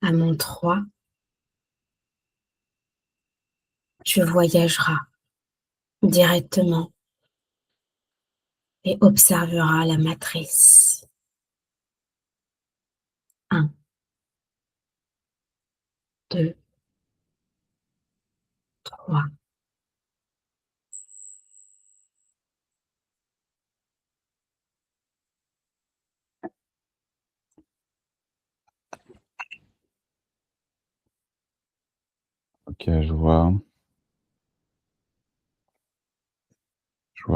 À mon 3, tu voyageras directement et observeras la matrice. 1, 2, 3. Ok, je vois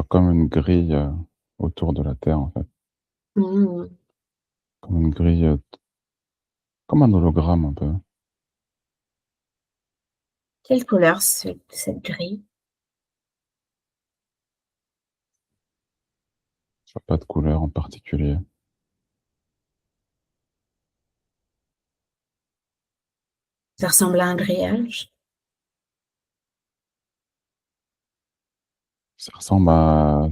comme une grille autour de la Terre, en fait. Mmh. Comme une grille, comme un hologramme un peu. Quelle couleur cette grille? Je vois pas de couleur en particulier. Ça ressemble à un grillage? Ça ressemble à...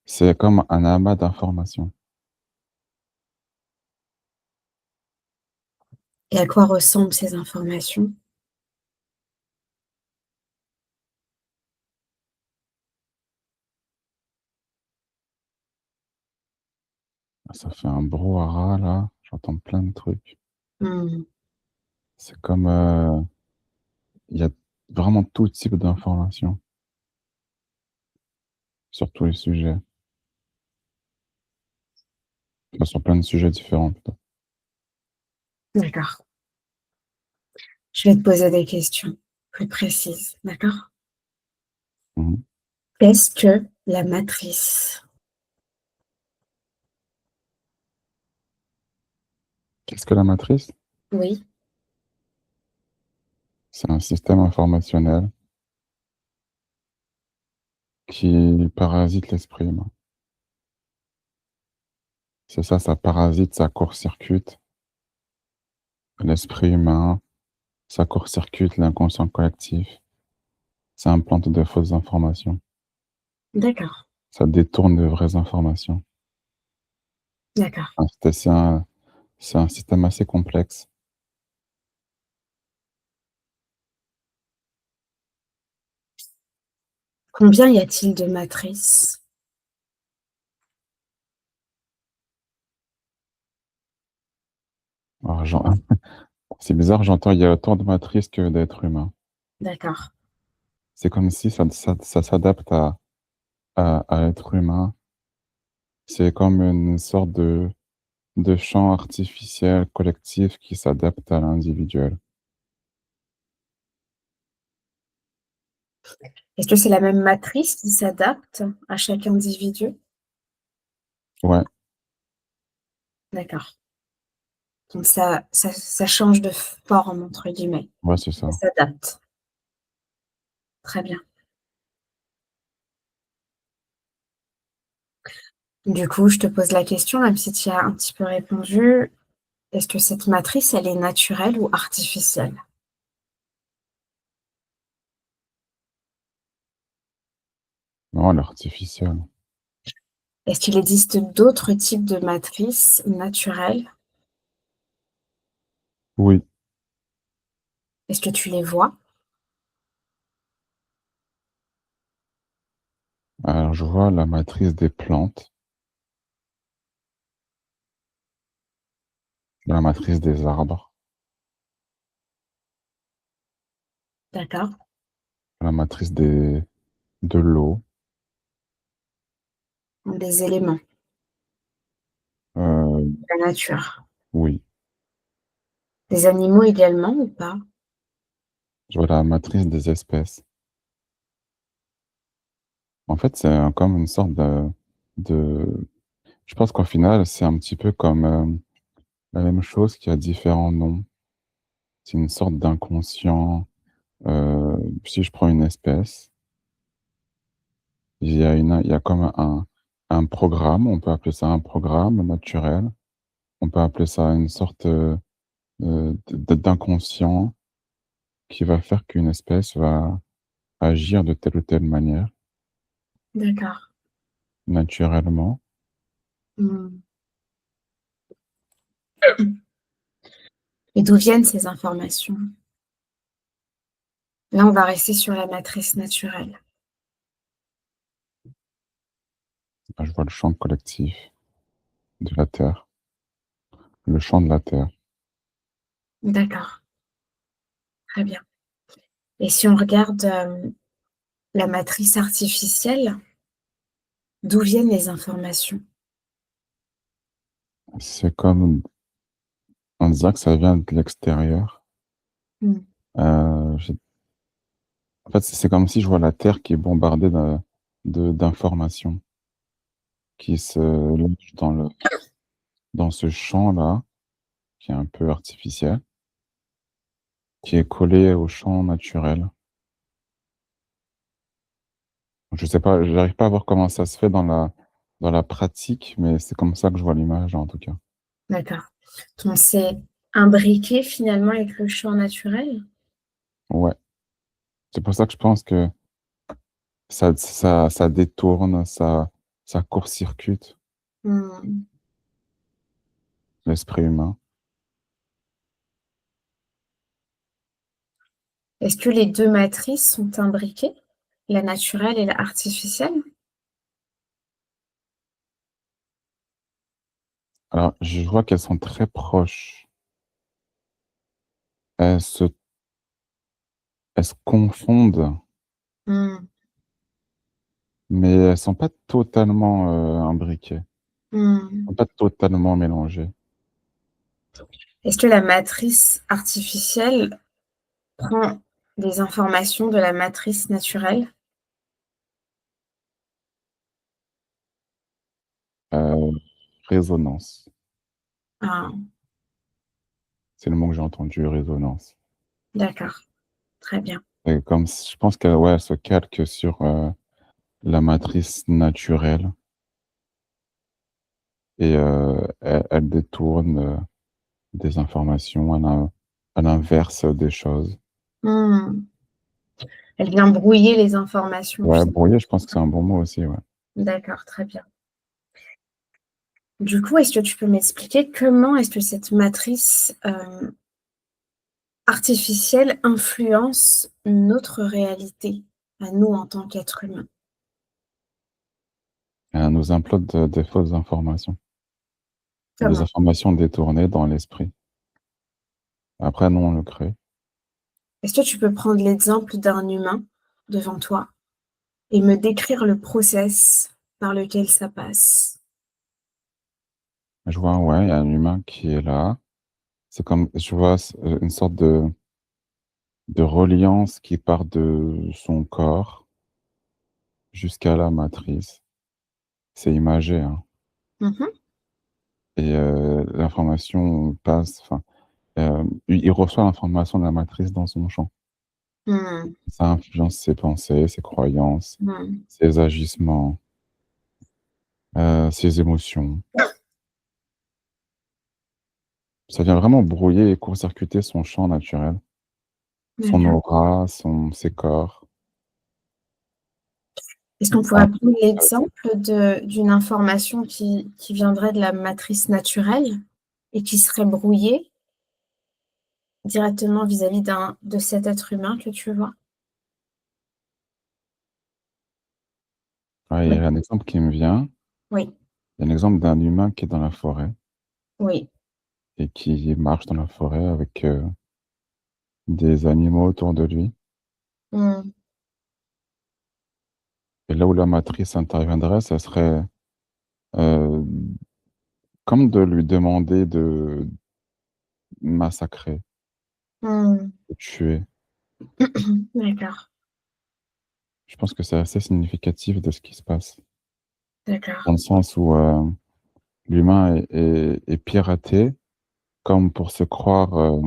C'est comme un amas d'informations. Et à quoi ressemblent ces informations? Ça fait un brouhaha, là. J'entends plein de trucs. Mmh. C'est comme... il y a vraiment tout type d'informations sur tous les sujets. Enfin, sur plein de sujets différents, plutôt. D'accord. Je vais te poser des questions plus précises, d'accord? Mhm. Qu'est-ce que la matrice? Qu'est-ce que la matrice? Oui, C'est un système informationnel qui parasite l'esprit humain. C'est ça, ça parasite, ça court-circuite l'esprit humain, ça court-circuite l'inconscient collectif, ça implante de fausses informations, d'accord, ça détourne de vraies informations. d'accord. Hein, c'est un système assez complexe. Combien y a-t-il de matrices? Alors, c'est bizarre, j'entends il y a autant de matrices que d'êtres humains. D'accord, C'est comme si ça s'adapte à l'être humain. C'est comme une sorte de champ artificiel collectif qui s'adapte à l'individuel. est-ce que c'est la même matrice qui s'adapte à chaque individu? Ouais, D'accord, donc ça change de «forme» entre guillemets, ouais, c'est ça ça. s'adapte. Très bien. Du coup, je te pose la question, même si tu y as un petit peu répondu, est-ce que cette matrice, elle est naturelle ou artificielle? Non, l'artificiel. Est-ce qu'il existe d'autres types de matrices naturelles? Oui. Est-ce que tu les vois? Alors, je vois la matrice des plantes, la matrice des arbres, D'accord, la matrice de l'eau, des éléments euh, de la nature. oui. Des animaux également ou pas? Je vois la matrice des espèces. En fait, c'est comme une sorte de... Je pense qu'au final, c'est un petit peu comme la même chose qui a différents noms. C'est une sorte d'inconscient. Si je prends une espèce, il y a comme un programme, on peut appeler ça un programme naturel, on peut appeler ça une sorte d'inconscient qui va faire qu'une espèce va agir de telle ou telle manière, D'accord. naturellement. Mmh. Et d'où viennent ces informations? Là, on va rester sur la matrice naturelle. Bah, je vois le champ collectif de la Terre, le champ de la Terre. D'accord, très bien. Et si on regarde, la matrice artificielle, d'où viennent les informations? C'est comme on dirait que ça vient de l'extérieur. Mmh. J'ai en fait, c'est comme si je vois la Terre qui est bombardée d'informations qui se logent dans ce champ-là, qui est un peu artificiel, qui est collé au champ naturel. Je sais pas, j'arrive pas à voir comment ça se fait dans la pratique, mais c'est comme ça que je vois l'image, en tout cas. D'accord. Donc c'est imbriqué finalement avec le champ naturel? Ouais, c'est pour ça que je pense que ça détourne, ça court-circuite Mmh. l'esprit humain. Est-ce que les 2 matrices sont imbriquées? La naturelle et la artificielle? Alors, je vois qu'elles sont très proches. Elles se elles se confondent, Mmh. mais elles sont pas totalement, imbriquées, Mmh. sont pas totalement mélangées. Est-ce que la matrice artificielle prend des informations de la matrice naturelle? Heu, résonance, Ah, c'est le mot que j'ai entendu, résonance. d'accord, très bien. Et comme s je pense qu'elle ouais, elle se calque sur, la matrice naturelle et elle détourne, des informations, elle inverse des choses. Mmh. Elle vient brouiller les informations Ouais, finalement. brouillé, je pense que c'est un bon mot aussi, ouais. D'accord, très bien. Du coup, est-ce que tu peux m'expliquer comment est-ce que cette matrice, artificielle influence notre réalité, à nous en tant qu'êtres humains? Et elle nous implante des fausses informations, des Comment? informations détournées dans l'esprit. Après, nous, on le crée. Est-ce que tu peux prendre l'exemple d'un humain devant toi et me décrire le process par lequel ça passe? Je vois, ouais, il y a un humain qui est là. C'est comme je vois une sorte de reliance qui part de son corps jusqu'à la matrice. C'est imagé, hein, Mmh. et l'information passe enfin, il reçoit l'information de la matrice dans son champ. Mmh. Ça influence ses pensées, ses croyances, Mmh. ses agissements, ses émotions. Ça vient vraiment brouiller et court-circuiter son champ naturel, son D'accord. aura, ses corps. Est-ce qu'on Un pourrait peu prendre avec l'exemple d'une information qui viendrait de la matrice naturelle et qui serait brouillée directement vis-à-vis de cet être humain que tu vois? ouais, il y Oui, a un exemple qui me vient. oui, Il y a un exemple d'un humain qui est dans la forêt oui. et qui marche dans la forêt avec, des animaux autour de lui Mmh. et là où la matrice interviendrait, ça serait, heu, comme de lui demander de massacrer, Mmh. de tuer. D'accord, Je pense que c'est assez significatif de ce qui se passe. d'accord. Dans le sens où, l'humain est piraté comme pour se croire,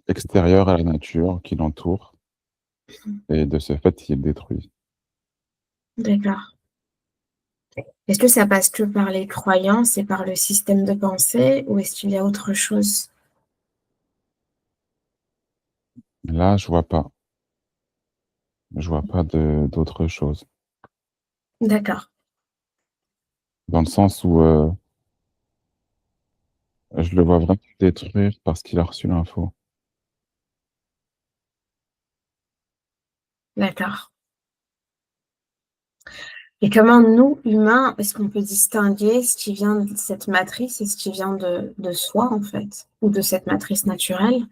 extérieur à la nature qui l'entoure Mmh. et de ce fait, il détruit. D'accord. Est-ce que ça passe que par les croyances et par le système de pensée ou est-ce qu'il y a autre chose? Là, je vois pas d'autre chose. D'accord. Dans le sens où, Je le vois vraiment détruire parce qu'il a reçu l'info. D'accord. Et comment nous, humains, est-ce qu'on peut distinguer ce qui vient de cette matrice et ce qui vient de soi, en fait, ou de cette matrice naturelle?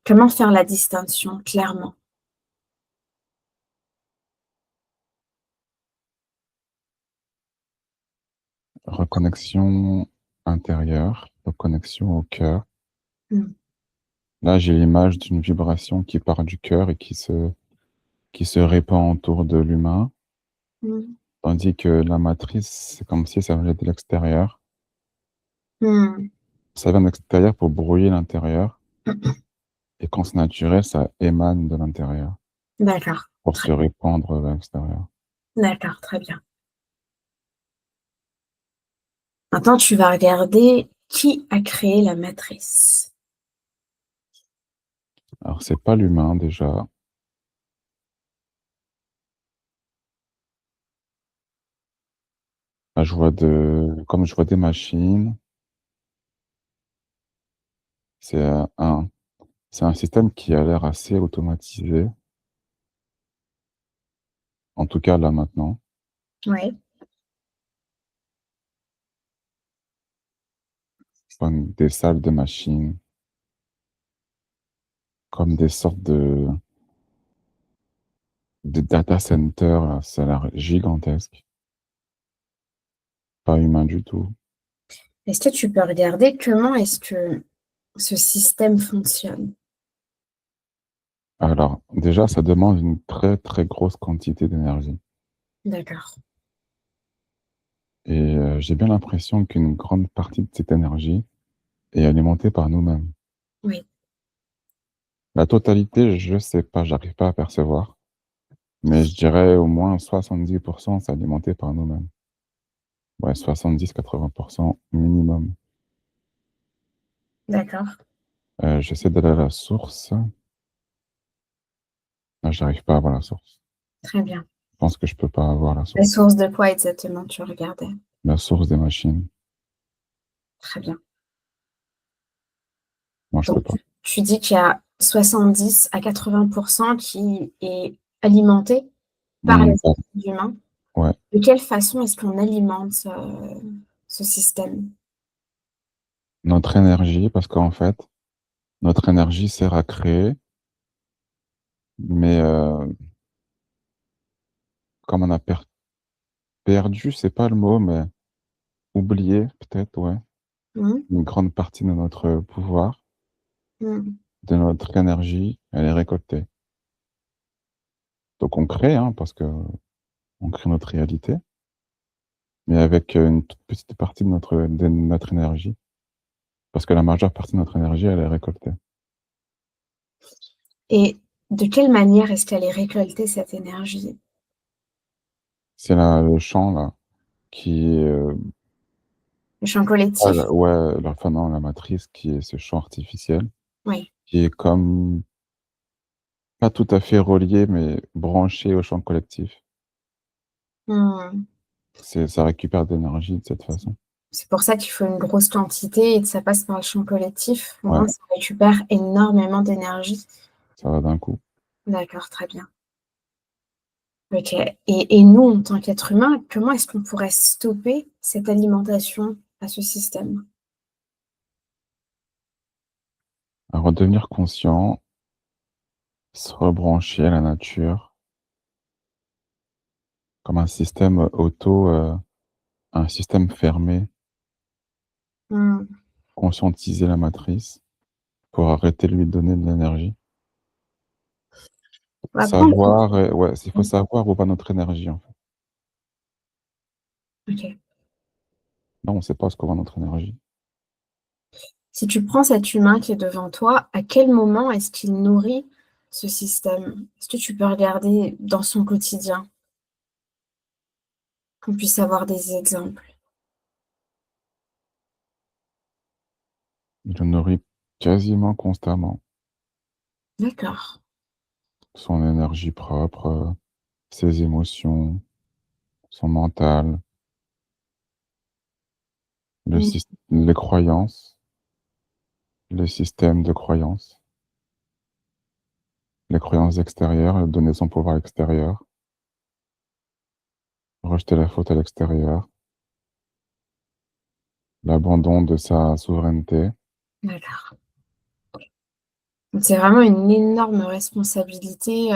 Comment faire la distinction clairement? Reconnexion intérieure, reconnexion au cœur. Mmh. Là, j'ai l'image d'une vibration qui part du cœur et qui se répand autour de l'humain, Mmh. tandis que la matrice, c'est comme si ça venait de l'extérieur. Mmh. Ça vient de l'extérieur pour brouiller l'intérieur, et quand c'est naturel, ça émane de l'intérieur D'accord, pour très se répandre vers l'extérieur. d'accord, très bien. Maintenant, tu vas regarder qui a créé la matrice. Alors, c'est pas l'humain déjà. Là, comme je vois des machines, c'est c'est un système qui a l'air assez automatisé, en tout cas là maintenant, Oui. comme des salles de machines, comme des sortes de data centers, là, ça a l'air gigantesque, pas humain du tout. Est-ce que tu peux regarder comment est-ce que ce système fonctionne? Alors, déjà, ça demande une très très grosse quantité d'énergie. D'accord. Et j'ai bien l'impression qu'une grande partie de cette énergie est alimentée par nous-mêmes. Oui. La totalité, je sais pas, j'arrive pas à percevoir, mais je dirais au moins 70% c'est alimenté par nous-mêmes. Ouais, 70-80% minimum. D'accord. J'essaie d'aller à la source. Ah, j'arrive pas à voir la source. Très bien. Je pense que je peux pas avoir la La source. source de quoi exactement tu regardais? La source des machines. Très bien. Moi, je peux Donc, pas. tu dis qu'il y a 70 à 80 qui est alimenté par les Bon, êtres humains. ouais. De quelle façon est-ce qu'on alimente, ce système? Notre énergie, parce qu'en fait, notre énergie sert à créer, mais comme on a perdu, c'est pas le mot, mais oublié, peut-être, ouais, Mmh. une grande partie de notre pouvoir, Mmh. de notre énergie, elle est récoltée. Donc on crée, hein, parce que on crée notre réalité, mais avec une toute petite partie de notre énergie, parce que la majeure partie de notre énergie, elle est récoltée. Et de quelle manière est-ce qu'elle est récoltée cette énergie? C'est le champ, là, qui est, Le champ collectif? ouais, enfin non, la matrice, qui est ce champ artificiel, Oui. qui est comme, pas tout à fait relié, mais branché au champ collectif. Mmh. Ça récupère de l'énergie de cette façon. C'est pour ça qu'il faut une grosse quantité et que ça passe par le champ collectif. Au Ouais, moins, ça récupère énormément d'énergie. ça va d'un coup. D'accord, très bien. OK, et nous, en tant qu'êtres humains, comment est-ce qu'on pourrait stopper cette alimentation à ce système? À redevenir conscient, se rebrancher à la nature, comme un système un système fermé, Mmh. conscientiser la matrice pour arrêter de lui donner de l'énergie. On va prendre Savoir, ouais, il faut mmh, savoir où va notre énergie, en fait. OK. Non, on ne sait pas ce que va notre énergie. Si tu prends cet humain qui est devant toi, à quel moment est-ce qu'il nourrit ce système? Est-ce que tu peux regarder dans son quotidien, qu'on puisse avoir des exemples? Il le nourrit quasiment constamment. D'accord. Son énergie propre, ses émotions, son mental, Mmh. les croyances. les systèmes de croyances, les croyances extérieures, donner son pouvoir extérieur, rejeter la faute à l'extérieur, l'abandon de sa souveraineté. D'accord. Donc c'est vraiment une énorme responsabilité,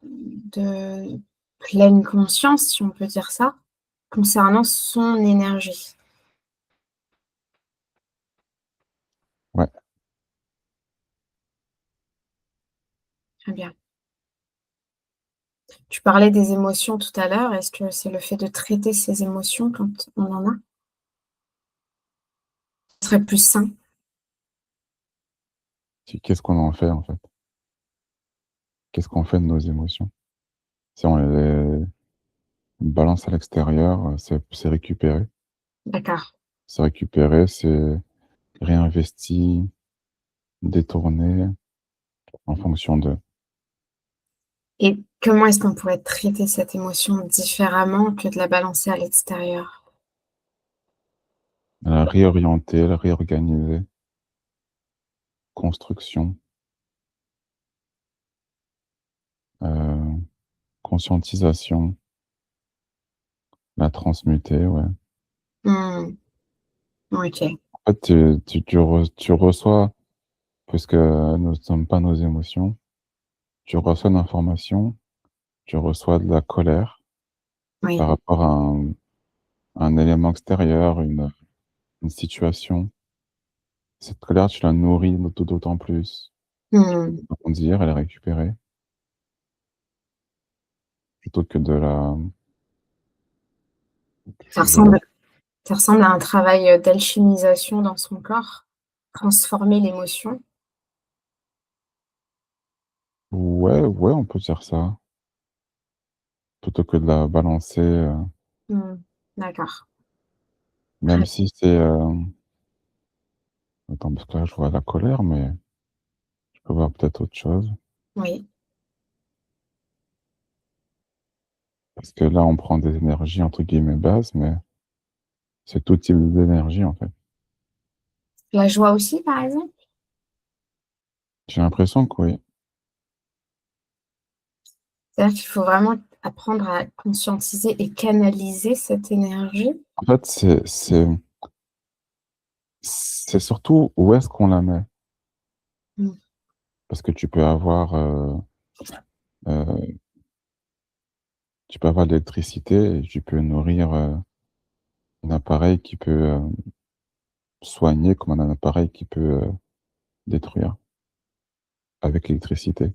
de pleine conscience, si on peut dire ça, concernant son énergie. Ouais, Très bien. Tu parlais des émotions tout à l'heure. Est-ce que c'est le fait de traiter ces émotions quand on en a? Ce serait plus sain? qu'est-ce qu'on en fait en fait? Qu'est-ce qu'on fait de nos émotions? Si on les balance à l'extérieur, c'est récupéré. D'accord. C'est récupéré, c'est réinvesti, détourné en fonction de Et comment est-ce qu'on pourrait traiter cette émotion différemment que de la balancer à l'extérieur? la réorienter, la réorganiser, construction, euh, conscientisation, la transmuter, ouais. Mmh. OK. En fait, tu reçois, puisque nous ne sommes pas nos émotions, tu reçois l'information, tu reçois de la colère par Oui. rapport à un élément extérieur, une situation. Cette colère, tu la nourris d'autant plus. Mmh. Dire, elle est récupérée, plutôt que Ça de la... ressemble ça ressemble à un travail, d'alchimisation dans son corps, transformer l'émotion. Ouais, ouais, on peut dire ça. Plutôt que de la balancer, Mmh. D'accord. même Très si c'est... Attends, parce que là, je vois la colère, mais je peux voir peut-être autre chose. oui. Parce que là, on prend des énergies, entre guillemets, basses, mais c'est tout type d'énergie, en fait. La joie aussi, par exemple? J'ai l'impression que oui. C'est-à-dire qu'il faut vraiment apprendre à conscientiser et canaliser cette énergie? En fait, c'est surtout où est-ce qu'on la met. Mmh. Parce que euh, tu peux avoir de l'électricité et tu peux nourrir un appareil qui peut soigner comme un appareil qui peut détruire avec l'électricité.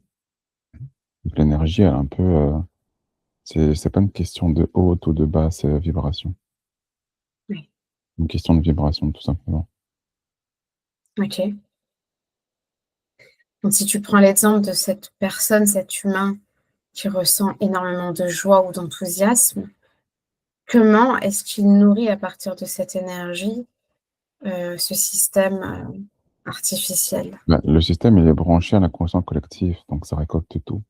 Donc l'énergie, elle est un peu, c'est pas une question de haute ou de basse vibration. Oui. Une question de vibration, tout simplement. OK. Donc si tu prends l'exemple de cette personne, cet humain qui ressent énormément de joie ou d'enthousiasme, comment est-ce qu'il nourrit à partir de cette énergie, ce système, artificiel? Bah, le système, il est branché à l'inconscient collectif, donc ça récolte tout.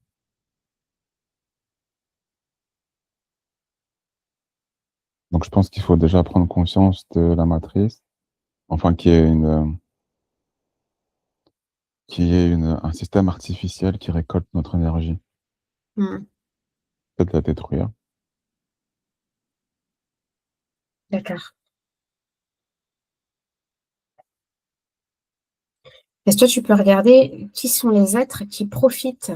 Donc je pense qu'il faut déjà prendre conscience de la matrice, enfin un système artificiel qui récolte notre énergie. Mmh. Peut-être la détruire. D'accord. Est-ce que tu peux regarder qui sont les êtres qui profitent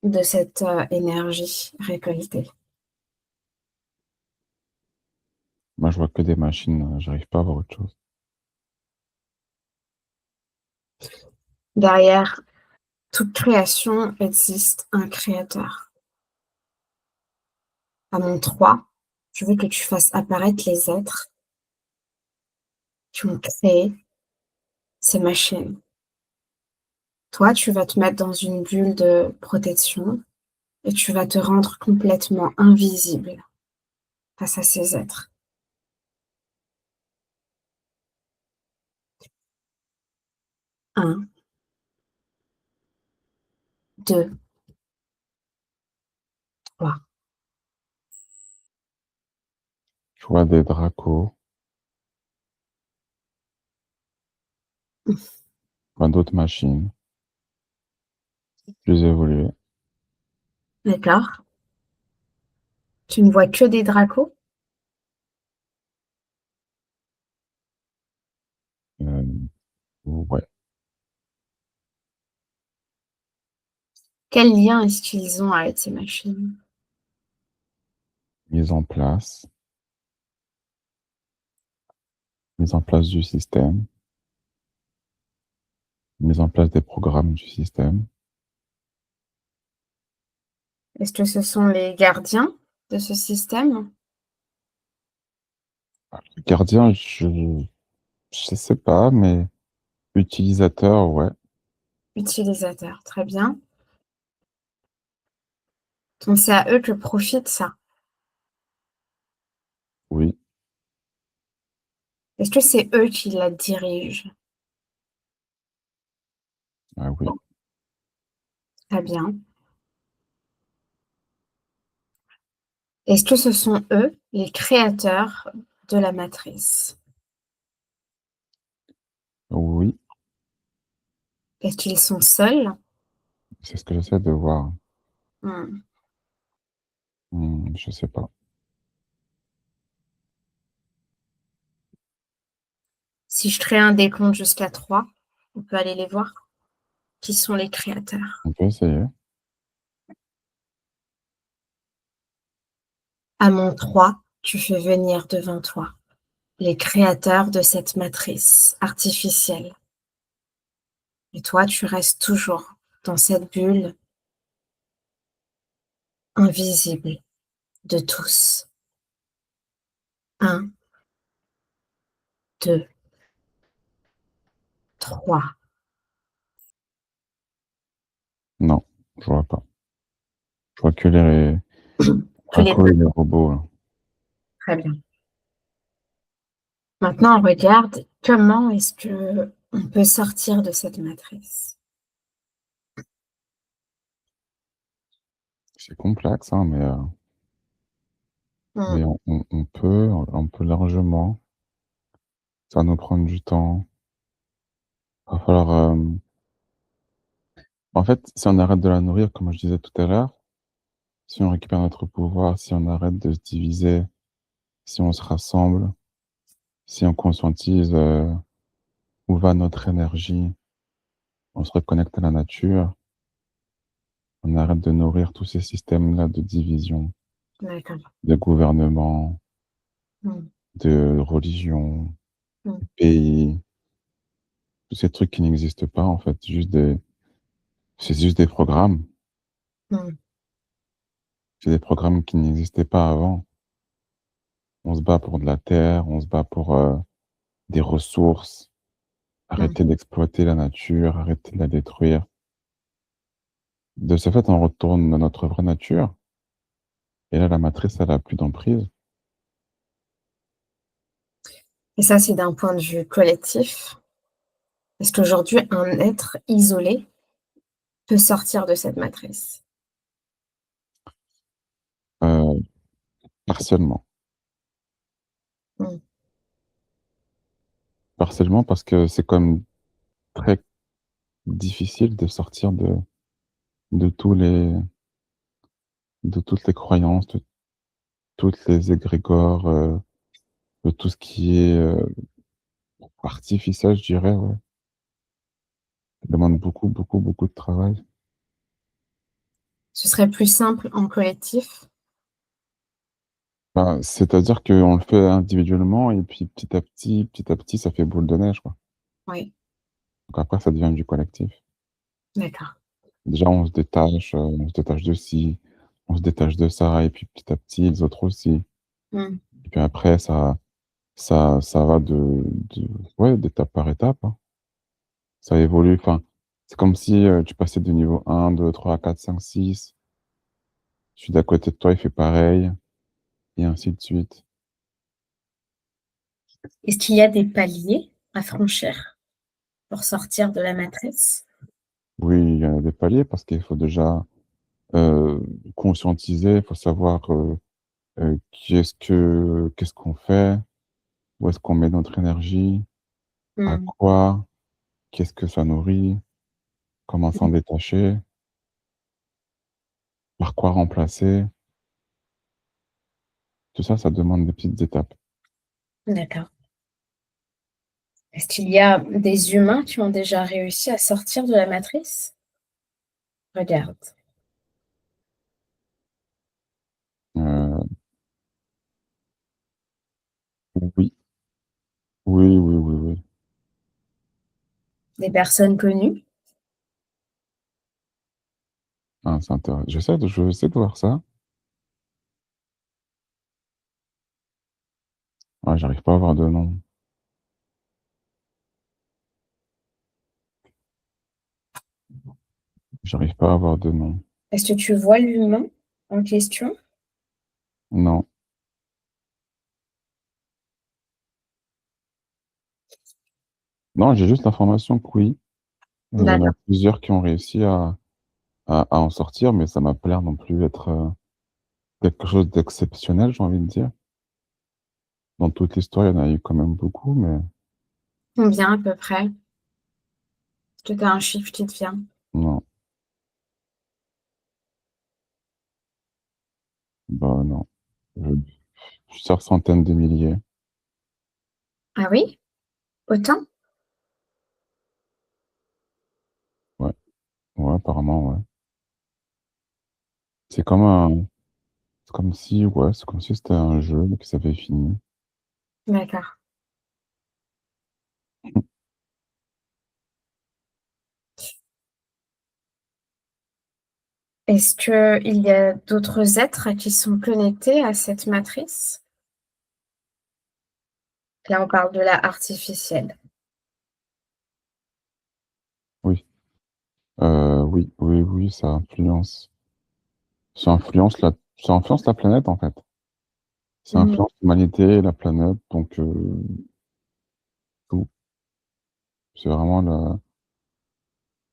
de cette, énergie récoltée? Moi, je vois que des machines, j'arrive pas à voir autre chose. Derrière toute création existe un créateur. À mon 3, je veux que tu fasses apparaître les êtres qui ont créé ces machines. Toi, tu vas te mettre dans une bulle de protection et tu vas te rendre complètement invisible face à ces êtres. 1, 2, 3. Je vois des dracos, Enfin, d'autres machines plus évoluées. D'accord. Tu ne vois que des dracos? Euh, ouais, Quel lien est-ce qu'ils ont avec ces machines? mise en place, mise en place du système, mise en place des programmes du système. Est-ce que ce sont les gardiens de ce système? Gardien, je sais pas, mais utilisateur, ouais, Utilisateurs, très bien. Donc c'est à eux que profite ça. oui, Est-ce que c'est eux qui la dirigent? ah oui, Très bien. Est-ce que ce sont eux les créateurs de la matrice? oui, Est-ce qu'ils sont seuls? c'est ce que j'essaie de voir. Hmm. Je sais pas. Si je crée un décompte jusqu'à 3, on peut aller les voir. Qui sont les créateurs? On peut essayer. À mon 3, tu fais venir devant toi les créateurs de cette matrice artificielle. Et toi, tu restes toujours dans cette bulle invisible de tous. Un, deux, trois. Non, je vois pas. Je vois que les Que les racos et les robots, là. Très bien. Maintenant, on regarde comment est-ce que on peut sortir de cette matrice. C'est complexe, hein, Hmm, mais on peut largement. Ça va nous prendre du temps. Va falloir, en fait, si on arrête de la nourrir, comme je disais tout à l'heure, si on récupère notre pouvoir, si on arrête de se diviser, si on se rassemble, si on conscientise, où va notre énergie, on se reconnecte à la nature, on arrête de nourrir tous ces systèmes-là de division, d'accord. de gouvernement, Hmm, de religion, hmm, pays, tous ces trucs qui n'existent pas, en fait, c'est juste des programmes. hmm, C'est des programmes qui n'existaient pas avant. On se bat pour de la terre, on se bat pour des ressources, hmm. arrêter d'exploiter la nature, arrêter de la détruire. De ce fait, on retourne dans notre vraie nature. Et là, la matrice, elle a plus d'emprise. Et ça, c'est d'un point de vue collectif. Est-ce qu'aujourd'hui, un être isolé peut sortir de cette matrice? Euh, partiellement. Hmm, Partiellement parce que c'est quand même très difficile de sortir de tous les, de toutes les croyances, de toutes les égrégores, de tout ce qui est artificiel, je dirais, ouais. Ça demande beaucoup, beaucoup, beaucoup de travail. Ce serait plus simple en collectif? Ben, c'est-à-dire qu'on le fait individuellement et puis petit à petit, ça fait boule de neige, quoi. Oui, Donc après, ça devient du collectif. d'accord. Déjà, on se détache de ci, on se détache de ça, et puis petit à petit, les autres aussi. Hmm, Et puis après, ça va ouais, d'étape par étape, hein. Ça évolue. Enfin, c'est comme si tu passais de niveau 1, 2, 3, 4, 5, 6. Celui d'à côté de toi, il fait pareil, et ainsi de suite. Est-ce qu'il y a des paliers à franchir pour sortir de la matrice? Oui, il y a des paliers parce qu'il faut déjà euh, conscientiser, il faut savoir qu'est-ce qu'on fait, où est-ce qu'on met notre énergie, à Hmm, quoi. qu'est-ce que ça nourrit, comment s'en détacher, par quoi remplacer. Tout ça, ça demande des petites étapes. D'accord. Est-ce qu'il y a des humains qui ont déjà réussi à sortir de la matrice? Regarde, Heu, oui, oui, oui, oui, oui. des personnes connues. Ah, c'est intéressant. Je vais essayer de voir ça. Ouais, j'arrive pas à avoir de nom. J'arrive pas à avoir de nom. Est-ce que tu vois l'humain en question? Non. Non, j'ai juste l'information que oui, il y en a D'accord. plusieurs qui ont réussi à en sortir, mais ça m'a pas l'air non plus être, quelque chose d'exceptionnel, j'ai envie de dire. Dans toute l'histoire, il y en a eu quand même beaucoup, mais Combien à peu près? Est-ce que tu as un chiffre qui te vient? non, bah, non. Je Plusieurs centaines de milliers. Ah oui? Autant? Ouais, ouais, apparemment, ouais. C'est comme un c'est comme si ouais, c'est comme si c'était un jeu, mais que ça avait fini. D'accord. Est-ce qu'il y a d'autres êtres qui sont connectés à cette matrice? Là, on parle de la artificielle. Oui, oui, oui, oui, ça influence la planète, en fait. Ça Mmh. influence l'humanité et la planète, donc tout. C'est vraiment la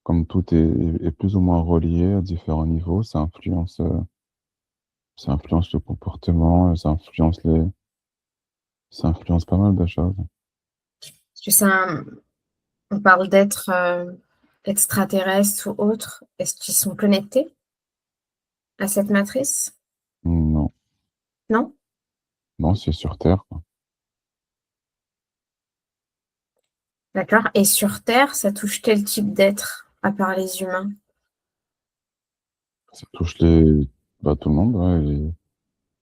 comme tout est plus ou moins relié à différents niveaux, ça influence le comportement, ça influence pas mal de choses. Est-ce que c'est on parle d'êtres, extraterrestres ou autres. Est-ce qu'ils sont connectés à cette matrice? Non, Non? non, c'est sur terre, quoi. D'accord, et sur Terre, ça touche quel type d'êtres, à part les humains? Ça touche tout le monde, ouais,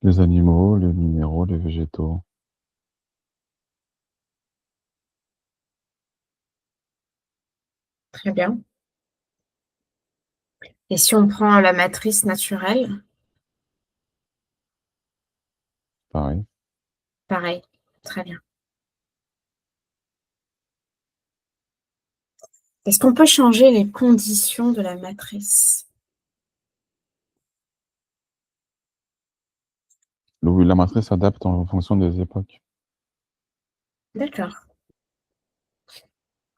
les animaux, les minéraux, les végétaux. Très bien. Et si on prend la matrice naturelle, Pareil. pareil. Très bien. Est-ce qu'on peut changer les conditions de la matrice? Oui, la matrice s'adapte en fonction des époques. D'accord.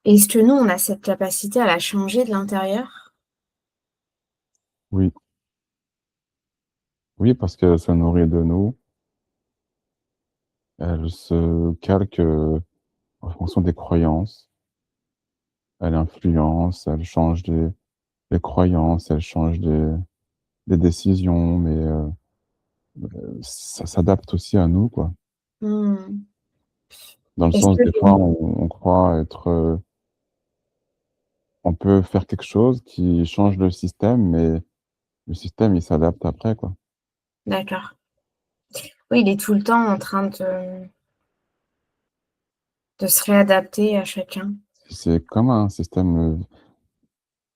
Et est-ce que nous, on a cette capacité à la changer de l'intérieur? Oui, oui, parce qu'elle se nourrit de nous, elle se calque, en fonction des croyances, elle influence, elle change les croyances, elle change les décisions, mais ça s'adapte aussi à nous, quoi. Mmh. Dans le Est-ce sens, que des fois, on croit être, on peut faire quelque chose qui change le système, mais le système, il s'adapte après, quoi. d'accord. Oui, il est tout le temps en train de se réadapter à chacun. C'est comme un système,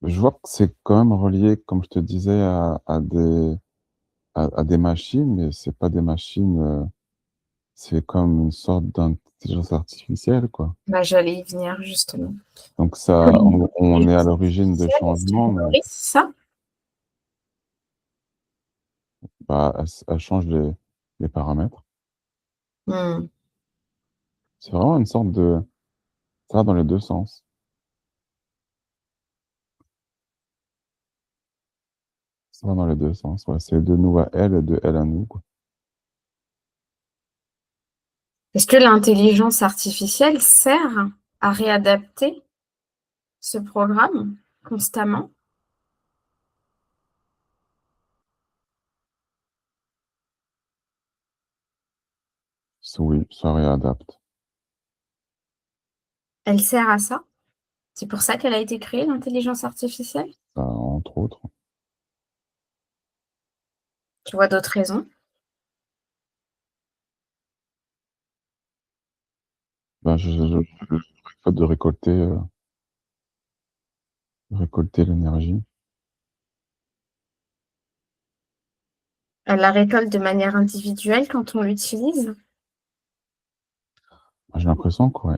je vois que c'est quand même relié, comme je te disais, à des machines, mais c'est pas des machines, c'est comme une sorte d'intelligence artificielle, quoi. Bah, j'allais y venir justement. Donc Comme ça, une on est à intelligence l'origine de artificielle, est-ce changements, qu'elle mais nourrit ça? bah, elle change les paramètres. Mmh. C'est vraiment une sorte de ça va dans les 2 sens. Ça va dans les 2 sens, ouais. C'est de nous à elle et de elle à nous, quoi. Est-ce que l'intelligence artificielle sert à réadapter? ce programme constamment? Oui, ça réadapte, Elle sert à ça? C'est pour ça qu'elle a été créée, l'intelligence artificielle? ça entre autres. Tu vois d'autres raisons? Ben, le fait de récolter l'énergie. Elle la récolte de manière individuelle quand on l'utilise? J'ai l'impression que ouais.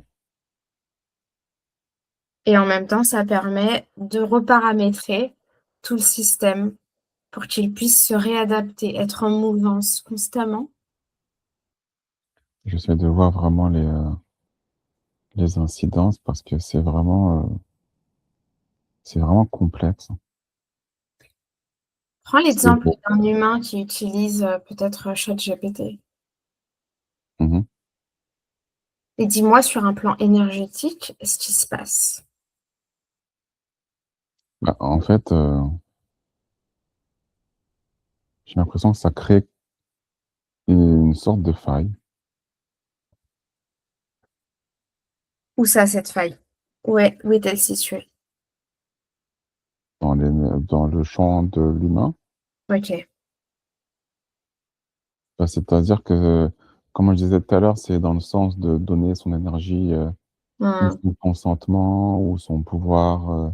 Et en même temps, ça permet de reparamétrer tout le système pour qu'il puisse se réadapter, être en mouvance constamment. J'essaie de voir vraiment les incidences parce que c'est vraiment complexe. Prends C'est l'exemple beau. d'un humain qui utilise, peut-être, ChatGPT Mmh. et dis-moi sur un plan énergétique ce qui se passe. Bah, en fait, j'ai l'impression que ça crée une sorte de faille Où ça, cette faille? Où est-elle située? dans le champ de l'humain. OK. Bah, c'est-à-dire que, comme je disais tout à l'heure, c'est dans le sens de donner son énergie, ou Mmh. son consentement ou son pouvoir,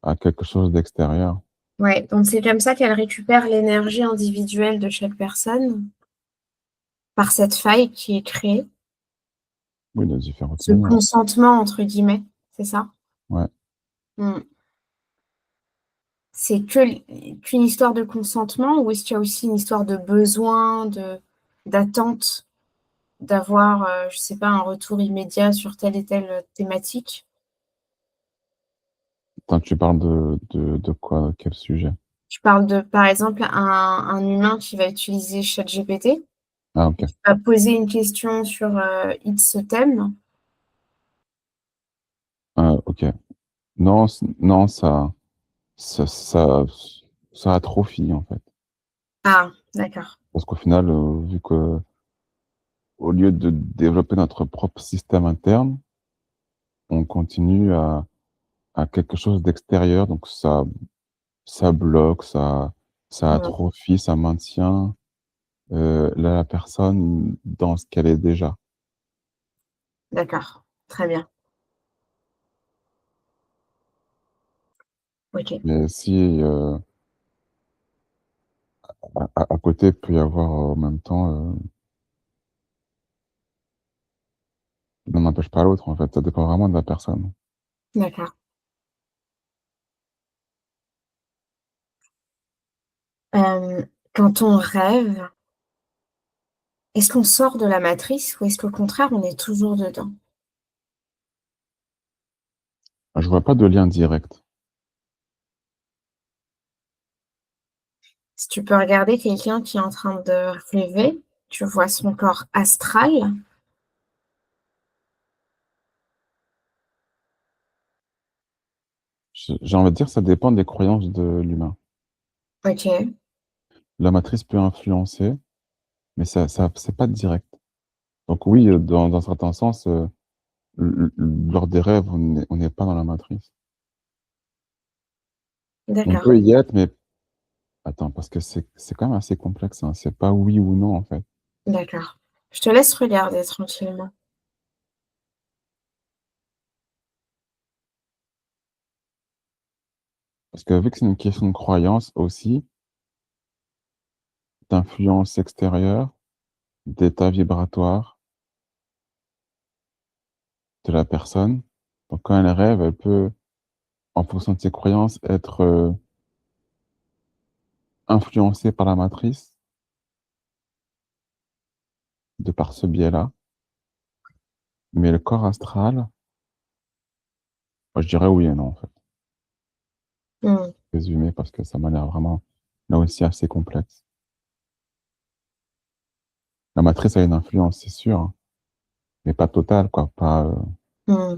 à quelque chose d'extérieur. Ouais, donc c'est comme ça qu'elle récupère l'énergie individuelle de chaque personne, par cette faille qui est créée? Oui, de différentes Ce manières. «consentement» entre guillemets, c'est ça? Ouais. Mmh. C'est qu'une histoire de consentement ou est-ce qu'il y a aussi une histoire de besoin, d'attente, d'avoir, je sais pas, un retour immédiat sur telle et telle, thématique? Attends, tu parles de quoi? Quel sujet? Je parle de, par exemple, un humain qui va utiliser ChatGPT, Ah OK. qui va poser une question sur, X thème. OK. Non, non, ça ça ça atrophie, en fait. Ah, d'accord. Parce qu'au final, vu qu'au lieu de développer notre propre système interne, on continue à quelque chose d'extérieur, donc ça bloque, ça Mmh, atrophie, ça maintient, la personne dans ce qu'elle est déjà. d'accord, très bien. OK, Mais si, à côté, il peut y avoir, en même temps, l'un n'empêche pas l'autre, en fait, ça dépend vraiment de la personne. d'accord. Quand on rêve, est-ce qu'on sort de la matrice ou est-ce qu'au contraire on est toujours dedans? Je vois pas de lien direct. Si tu peux regarder quelqu'un qui est en train de rêver, tu vois son corps astral. J'ai envie de dire, ça dépend des croyances de l'humain. OK, La matrice peut influencer, mais ça c'est pas direct. Donc oui, dans un certain sens, lors des rêves, on n'est pas dans la matrice. On d'accord, peut y être, mais attends, parce que c'est quand même assez complexe, hein. C'est pas oui ou non, en fait. d'accord. Je te laisse regarder tranquillement. Parce que vu que c'est une question de croyance aussi, d'influence extérieure, d'état vibratoire de la personne, donc quand elle rêve, elle peut, en fonction de ses croyances, être, influencée par la matrice, de par ce biais-là. Mais le corps astral, moi je dirais oui et non, en fait. Mmh, Résumé parce que ça m'a l'air vraiment, là aussi, assez complexe. La matrice a une influence, c'est sûr, hein, mais pas totale, quoi, pas, mmh.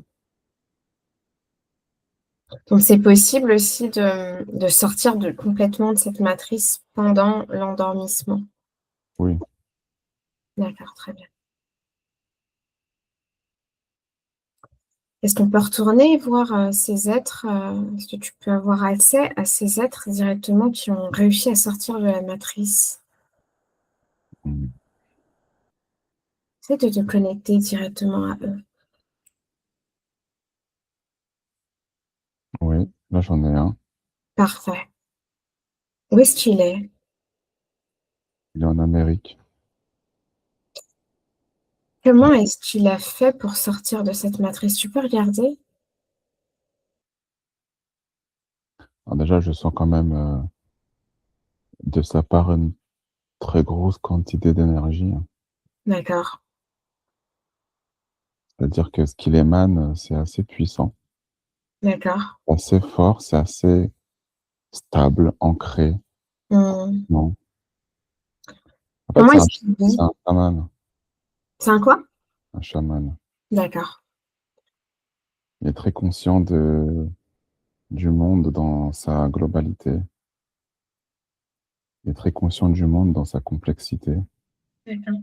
Donc c'est possible aussi de sortir de complètement de cette matrice pendant l'endormissement? Oui, D'accord, très bien. Est-ce qu'on peut retourner voir, ces êtres, est-ce que tu peux avoir accès à ces êtres directement qui ont réussi à sortir de la matrice? mmh, Essaie de te connecter directement à eux. oui, là, j'en ai un. Parfait. Où est-ce qu'il est? Il est en Amérique. Comment est-ce qu'il a fait pour sortir de cette matrice? Tu peux regarder? Alors déjà, je sens quand même, de sa part une très grosse quantité d'énergie, hein. D'accord, C'est-à-dire que ce qu'il émane, c'est assez puissant, d'accord. assez fort, c'est assez stable, ancré. Mmh. Non. En fait, Comment est-ce qu'il c'est vit? un chaman, C'est un quoi? un chaman. D'accord, Il est très conscient du monde dans sa globalité. Il est très conscient du monde dans sa complexité. d'accord.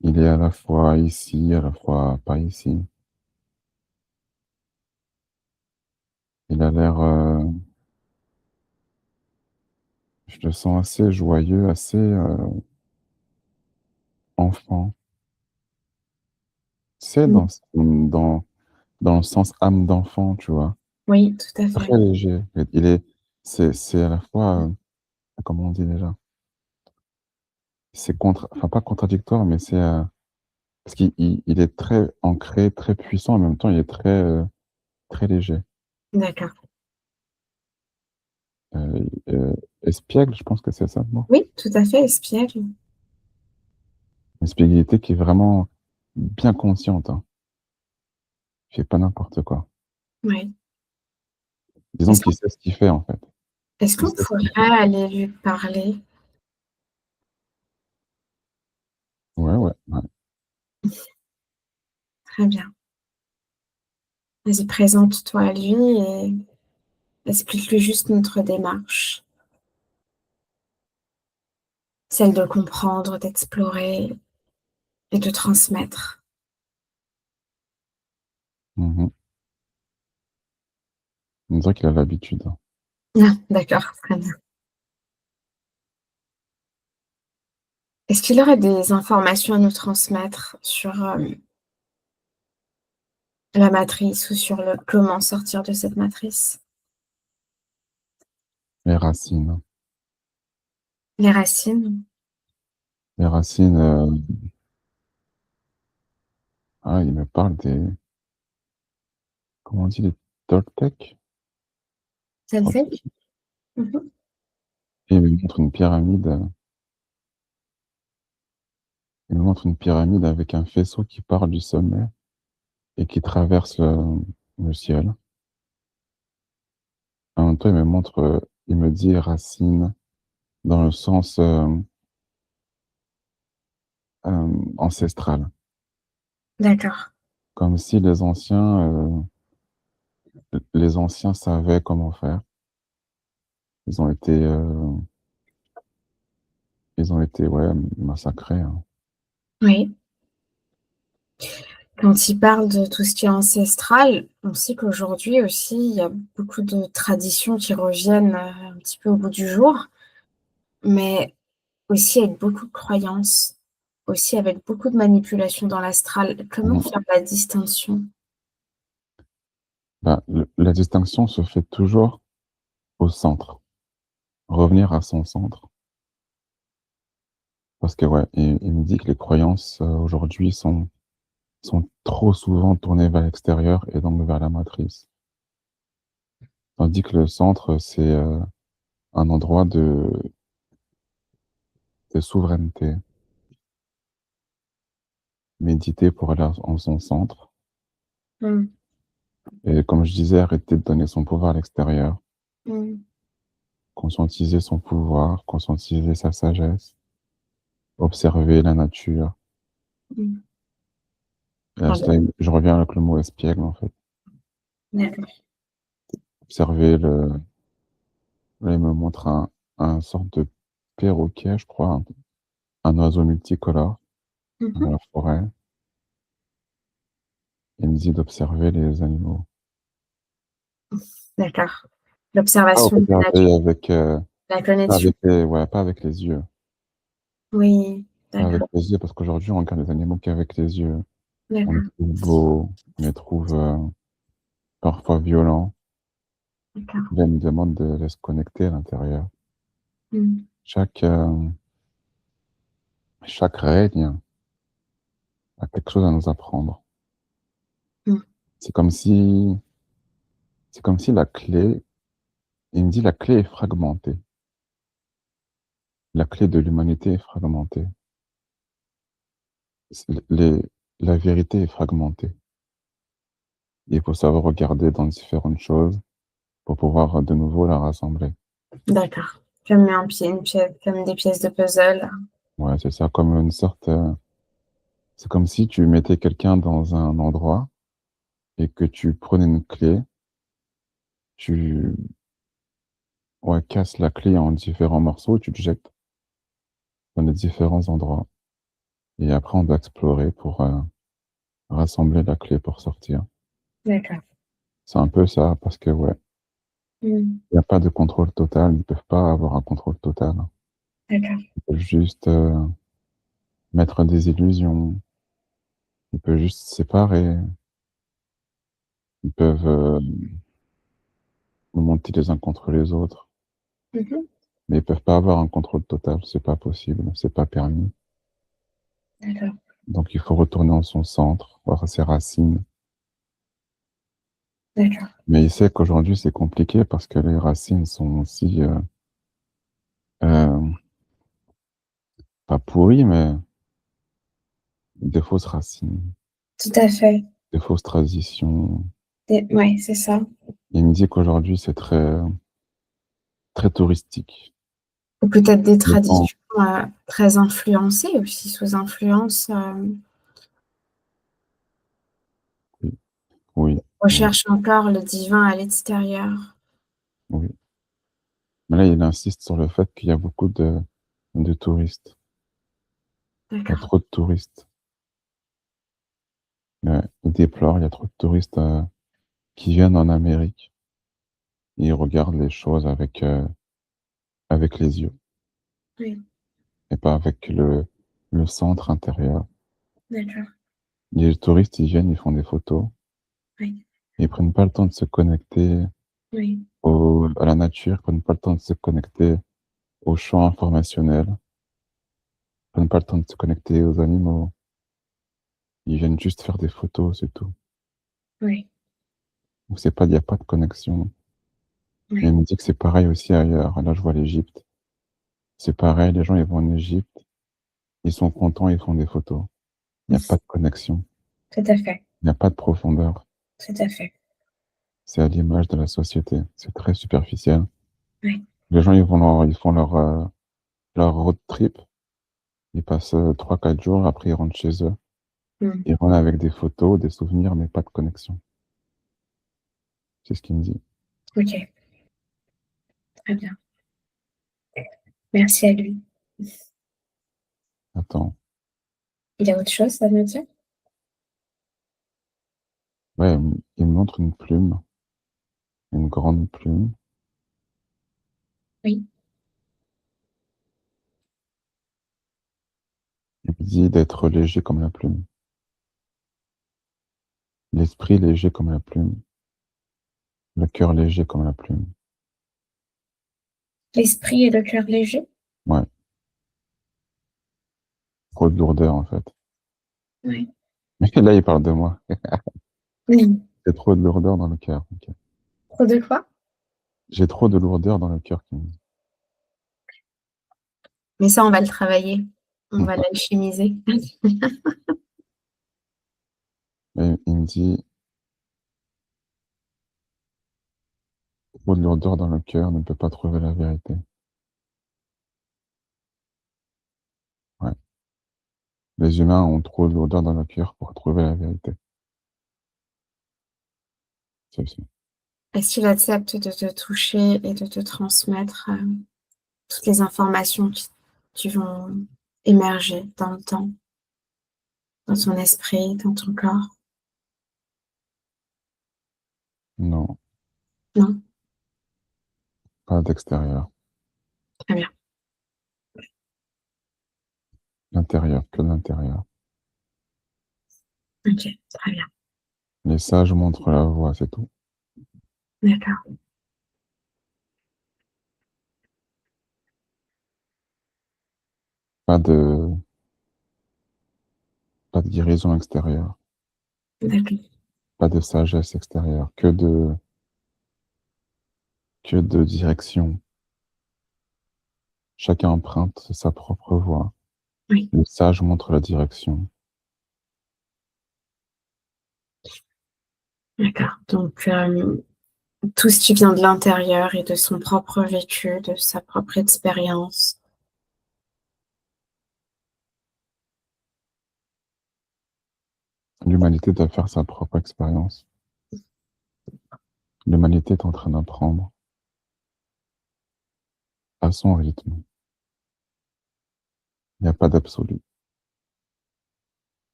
Il est à la fois ici, à la fois pas ici. Il a l'air, je le sens assez joyeux, assez, enfant. Tu sais, Mmh. dans le sens âme d'enfant, tu vois? Oui, tout à fait. Très léger. Il est c'est à la fois, comment on dit déjà? C'est enfin pas contradictoire, mais c'est, parce qu'il est très ancré, très puissant, en même temps, il est très, très léger. D'accord. Espiègle, je pense que c'est ça le mot? Oui, tout à fait, espiègle. Une espiègleté qui est vraiment bien consciente, hein. Il fait pas n'importe quoi. Oui. Disons Est-ce qu'il qu'on sait ce qu'il fait, en fait. est-ce Il qu'on sait ce pourrait qu'il fait. aller lui parler? Ouais, ouais, ouais. Très bien. Vas-y, présente-toi à lui et explique-lui juste notre démarche. Celle de comprendre, d'explorer et de transmettre. Mmh mh. On dirait qu'il a l'habitude, hein. Ah, d'accord, très bien. Est-ce qu'il aurait des informations à nous transmettre sur, la matrice ou sur le comment sortir de cette matrice? Les racines. Les racines? Les racines, il me parle des comment on dit? Les Toltecs? Je crois que Celtique? Mmh. et il me montre une pyramide, il me montre une pyramide avec un faisceau qui part du sommet et qui traverse, le ciel. En même temps, il me montre, il me dit racines dans le sens, ancestral. D'accord. Comme si les anciens savaient comment faire. Ils ont été, heu, ils ont été, ouais, massacrés, hein. Oui. Quand il parle de tout ce qui est ancestral, on sait qu'aujourd'hui aussi, il y a beaucoup de traditions qui reviennent, un petit peu au bout du jour, mais aussi avec beaucoup de croyances, aussi avec beaucoup de manipulation dans l'astral. Comment Mmh. faire la distinction? Bah, le la distinction se fait toujours au centre, revenir à son centre. Parce que ouais, il me dit que les croyances, aujourd'hui sont trop souvent tournées vers l'extérieur et donc vers la matrice. Tandis que le centre, c'est, un endroit de souveraineté. Méditer pour aller en son centre Mmh. et comme je disais, arrêter de donner son pouvoir à l'extérieur, Mmh. conscientiser son pouvoir, conscientiser sa sagesse, observer la nature. Mmh. Et là, Ah bah, je reviens avec le mot espiègle, en fait. d'accord. observer le là, il me montre un sorte de perroquet, je crois, un oiseau multicolore dans Mmh. la forêt. Il me dit d'observer les animaux. D'accord. Pas L'observation de la nature, observer avec, la pas connexion. avec les ouais, pas avec les yeux. Oui, Pas avec d'accord, les yeux, parce qu'aujourd'hui, on regarde les animaux qu'avec les yeux. On les d'accord, trouve beaux, on les trouve, parfois violents. d'accord. Là, il me demande de se connecter à l'intérieur. Mmh. Chaque, chaque règne a quelque chose à nous apprendre. Mmh. C'est comme si c'est comme si la clé il me dit: «La clé est fragmentée. La clé de l'humanité est fragmentée. C'est les la vérité est fragmentée. Il faut savoir regarder dans différentes choses pour pouvoir de nouveau la rassembler». D'accord. Comme un pied une pièce comme des pièces de puzzle. Ouais, c'est ça, comme une sorte, c'est comme si tu mettais quelqu'un dans un endroit et que tu prenais une clé, tu ouais, casses la clé en différents morceaux, tu te jettes dans les différents endroits et après on doit explorer pour, rassembler la clé pour sortir. D'accord. C'est un peu ça parce que, ouais, Mmh. il y a pas de contrôle total, ils peuvent pas avoir un contrôle total. D'accord. Ils peuvent juste, mettre des illusions, ils peuvent juste séparer, ils peuvent, nous monter les uns contre les autres, Mmh mh. mais ils peuvent pas avoir un contrôle total, c'est pas possible, c'est pas permis. D'accord, Donc il faut retourner en son centre, voir ses racines. d'accord. Mais il sait qu'aujourd'hui c'est compliqué parce que les racines sont aussi, hem, pas pourries, mais des fausses racines, Tout à fait. des fausses traditions. Et ouais, c'est ça. Il me dit qu'aujourd'hui c'est très, très touristique. Ou peut-être des Les gens traditions, très influencées aussi, sous influence, oui, oui, oui, recherchent encore le divin à l'extérieur. oui. Mais là, il insiste sur le fait qu'il y a beaucoup de touristes. Il y a D'accord, trop de touristes. Ouais, il déplore, il y a trop de touristes, qui viennent en Amérique. Ils regardent les choses avec les yeux oui, et pas avec le centre intérieur. d'accord, Les touristes, ils viennent, ils font des photos, oui, ils prennent pas le temps de se connecter oui, à la nature, ils prennent pas le temps de se connecter aux champs informationnels, ils prennent pas le temps de se connecter aux animaux. Ils viennent juste faire des photos, c'est tout. oui, Donc c'est pas il y a pas de connexion. Et il oui. me dit que c'est pareil aussi ailleurs. Là, je vois l'Égypte. C'est pareil, les gens, ils vont en Égypte, ils sont contents, ils font des photos. Il y a pas de connexion, Tout à fait, il y a pas de profondeur. tout à fait. C'est à l'image de la société. C'est très superficiel. Oui. Les gens, ils font leur road trip. Ils passent 3-4 jours, après ils rentrent chez eux. Mmh. Ils rentrent avec des photos, des souvenirs, mais pas de connexion. C'est ce qu'il me dit. OK, très bien. Merci à lui. Attends. Il a autre chose à me dire? Ouais, il me montre une plume, une grande plume. Oui. Il me dit d'être léger comme la plume. L'esprit léger comme la plume. Le cœur léger comme la plume. L'esprit et le cœur léger? Ouais, trop de lourdeur en fait. Oui. Mais là, il parle de moi. Mmh. J'ai trop de lourdeur dans le cœur. OK. Trop de quoi? J'ai trop de lourdeur dans le cœur qui me dit. Mais ça, on va le travailler. On va l'alchimiser. Et il me dit: «Trop de lourdeur dans le cœur ne peut pas trouver la vérité». Ouais. Les humains ont trop de lourdeur dans le cœur pour trouver la vérité. C'est ça. Est-ce qu'il accepte de te toucher et de te transmettre, toutes les informations qui vont émerger dans le temps, dans ton esprit, dans ton corps? Non, Non? pas d'extérieur. Très bien. L'intérieur, que l'intérieur. OK, très bien. Les sages montrent la voie, c'est tout. D'accord, Pas de pas de guérison extérieure, d'accord. pas de sagesse extérieure, que de direction. Chacun emprunte sa propre voie. Oui, Les sages montrent la direction. d'accord. Donc, tout ce qui vient de l'intérieur et de son propre vécu, de sa propre expérience. L'humanité doit faire sa propre expérience. L'humanité est en train d'apprendre à son rythme. Il n'y a pas d'absolu.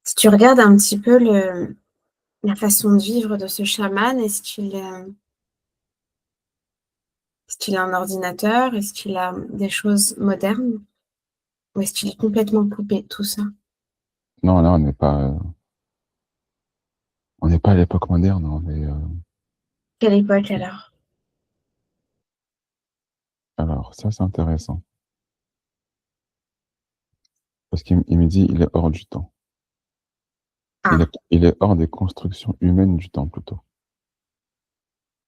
Si tu regardes un petit peu la façon de vivre de ce chaman, est-ce qu'il a un ordinateur? Est-ce qu'il a des choses modernes? Ou est-ce qu'il est complètement coupé de tout ça? Non, là, on n'est pas à l'époque moderne. Quelle époque alors? Alors, ça, c'est intéressant. Parce qu'il me dit, il est hors du temps. Ah, Il est hors des constructions humaines du temps, plutôt.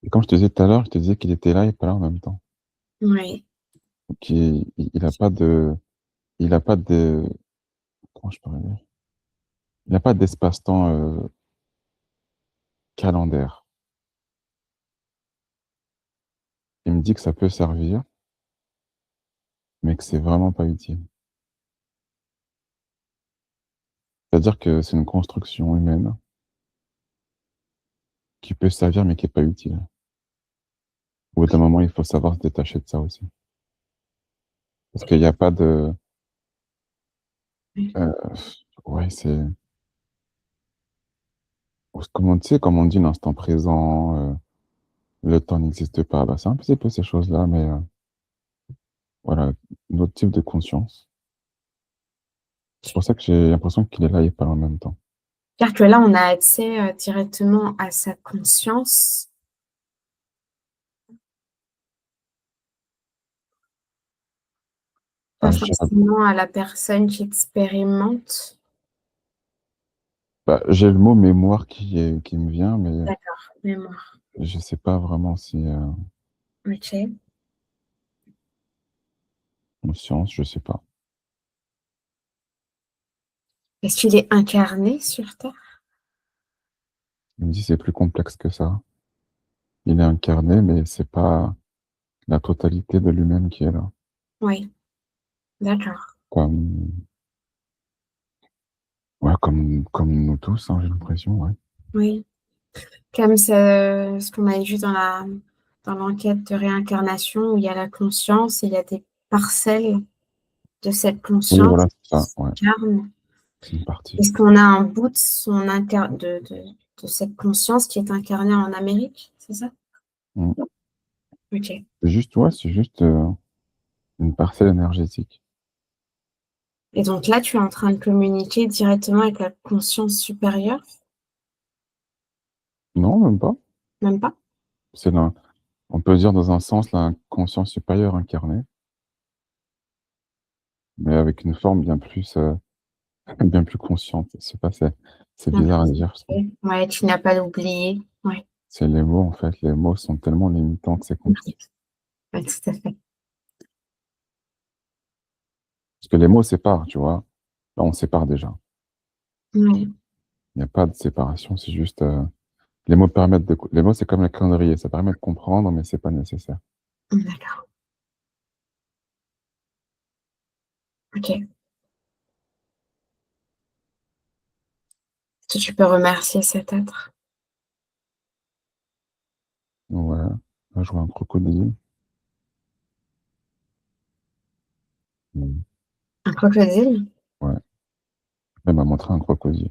Et comme je te disais tout à l'heure, je te disais qu'il était là et pas là en même temps. oui, Donc, il a pas de, il a pas de, comment je pourrais dire? Il n'a pas d'espace-temps, calendaire. Il me dit que ça peut servir, mais que c'est vraiment pas utile. C'est-à-dire que c'est une construction humaine qui peut servir, mais qui est pas utile. Au bout d'un moment, il faut savoir se détacher de ça aussi. Parce qu'il n'y a pas de, oui. euh, ouais, tu sais, comme on dit, l'instant présent, le temps n'existe pas. Bah, c'est un petit peu ces choses-là, mais voilà, notre type de conscience. C'est pour ça que j'ai l'impression qu'il est là et pas là en même temps. C'est-à-dire que là, on a accès, directement à sa conscience, pas Ah, je dirais- forcément à la personne qui expérimente. bah, j'ai le mot mémoire qui me vient, mais D'accord, mémoire. je sais pas vraiment si OK. conscience, je sais pas. Est-ce qu'il est incarné sur Terre? Il me dit c'est plus complexe que ça. Il est incarné, mais c'est pas la totalité de lui-même qui est là. Oui, d'accord. Comme, ouais, comme nous tous, hein, j'ai l'impression, ouais. Oui. Comme ce qu'on avait vu dans l'enquête de réincarnation où il y a la conscience et il y a des parcelles de cette Oui, conscience voilà, c'est qui ça, ouais. s'incarnent. C'est une partie. Est-ce qu'on a un bout de son de cette conscience qui est incarnée en Amérique, c'est ça? Mm. OK. C'est juste, ouais, c'est juste une parcelle énergétique. Et donc là, tu es en train de communiquer directement avec la conscience supérieure? Non, même pas. Même pas? C'est dans, on peut dire dans un sens la conscience supérieure incarnée, mais avec une forme bien plus, bien plus consciente. Je sais pas, c'est Bien bizarre à plus. dire, je trouve. Ouais, tu n'as pas oublié. Ouais. C'est les mots, en fait. Les mots sont tellement limitants que c'est compliqué. Ouais, tout à fait. Parce que les mots séparent, tu vois. Là, on sépare déjà. Ouais, Il n'y a pas de séparation, c'est juste, les mots permettent les mots, c'est comme le calendrier. Ça permet de comprendre, mais c'est pas nécessaire. d'accord. OK. Est-ce que tu peux remercier cet être? Pas jouer un crocodile. Mm. Un crocodile? Ouais. Elle m'a montré un crocodile.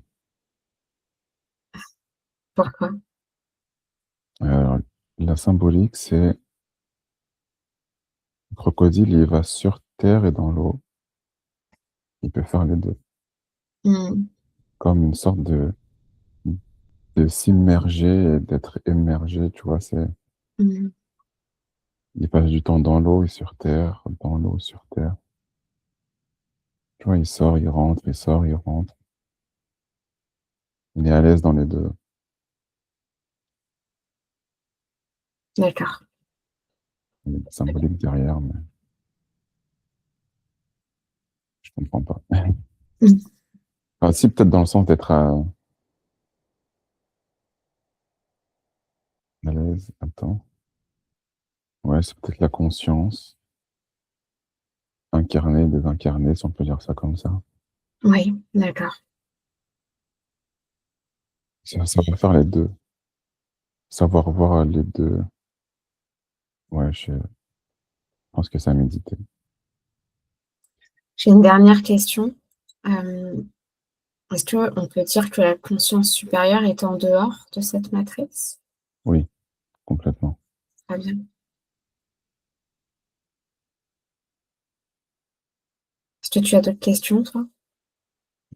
Pourquoi? Alors, la symbolique, c'est le crocodile, il va sur terre et dans l'eau. Il peut faire les deux. Hmm, Comme une sorte de s'immerger et d'être émergé, tu vois, hmm. il passe du temps dans l'eau et sur terre, dans l'eau, sur terre. Tu vois, il sort, il rentre, il sort, il rentre. Il est à l'aise dans les deux. D'accord. Il y a une symbolique derrière, mais je comprends pas. Hmm. Enfin, si, peut-être dans le sens d'être à l'aise. Attends. Ouais, c'est peut-être la conscience incarnée, désincarnée, si on peut dire ça comme ça. Oui, d'accord. Ça va faire les deux. Savoir voir les deux. Ouais, je pense que ça a médité. J'ai une dernière question. Euh, Est-ce qu'on peut dire que la conscience supérieure est en dehors de cette matrice? Oui, complètement. Très bien. Est-ce que tu as d'autres questions, toi?